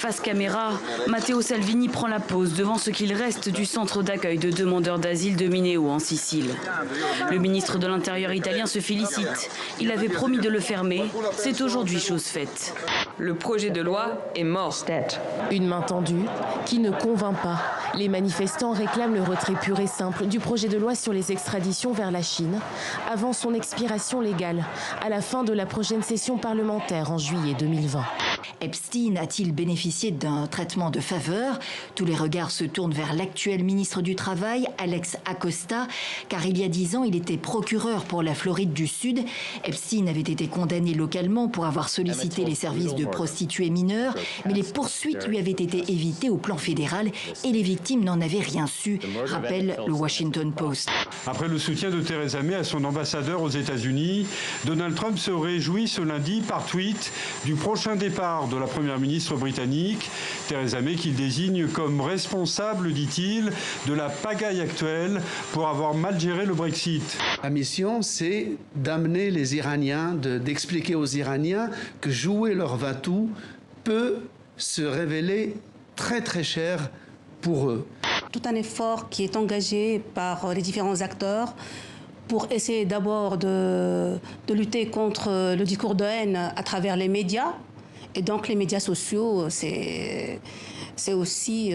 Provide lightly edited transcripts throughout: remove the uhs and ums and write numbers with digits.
Face caméra, Matteo Salvini prend la pose devant ce qu'il reste du centre d'accueil de demandeurs d'asile de Mineo en Sicile. Le ministre de l'Intérieur italien se félicite. Il avait promis de le fermer. C'est aujourd'hui chose faite. Le projet de loi est mort. Une main tendue qui ne convainc pas. Les manifestants réclament le retrait pur et simple du projet de loi sur les extraditions vers la Chine avant son expiration légale à la fin de la prochaine session parlementaire en juillet 2020. Epstein a-t-il bénéficié d'un traitement de faveur? Tous les regards se tournent vers l'actuel ministre du Travail, Alex Acosta, car il y a 10 ans, il était procureur pour la Floride du Sud. Epstein avait été condamné localement pour avoir sollicité les services de prostituées mineures, mais les poursuites lui avaient été évitées au plan fédéral et les victimes n'en avaient rien su, rappelle le Washington Post. Après le soutien de Theresa May à son ambassadeur aux États-Unis, Donald Trump se réjouit ce lundi par tweet du prochain départ de la première ministre britannique, Theresa May, qu'il désigne comme responsable, dit-il, de la pagaille actuelle pour avoir mal géré le Brexit. La mission, c'est d'amener les Iraniens, d'expliquer aux Iraniens que jouer leur va-tout peut se révéler très très cher pour eux. Tout un effort qui est engagé par les différents acteurs pour essayer d'abord de lutter contre le discours de haine à travers les médias. Et donc les médias sociaux, c'est aussi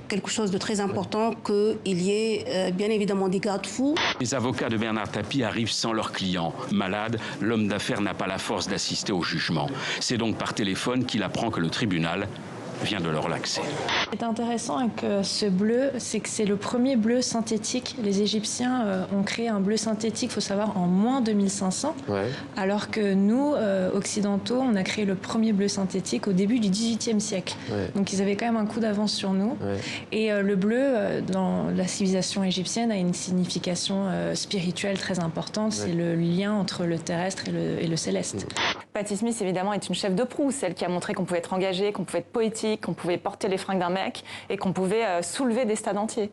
quelque chose de très important qu'il y ait bien évidemment des garde-fous. Les avocats de Bernard Tapie arrivent sans leur client. Malade, l'homme d'affaires n'a pas la force d'assister au jugement. C'est donc par téléphone qu'il apprend que le tribunal vient de le relaxer. Ce qui est intéressant avec ce bleu, c'est que c'est le premier bleu synthétique. Les Égyptiens ont créé un bleu synthétique, il faut savoir, en moins 2500, alors que nous, occidentaux, on a créé le premier bleu synthétique au début du XVIIIe siècle. Donc ils avaient quand même un coup d'avance sur nous. Et le bleu, dans la civilisation égyptienne, a une signification spirituelle très importante. C'est le lien entre le terrestre et le céleste. Patti Smith, évidemment, est une chef de proue, celle qui a montré qu'on pouvait être engagé, qu'on pouvait être poétique, qu'on pouvait porter les fringues d'un mec et qu'on pouvait soulever des stades entiers.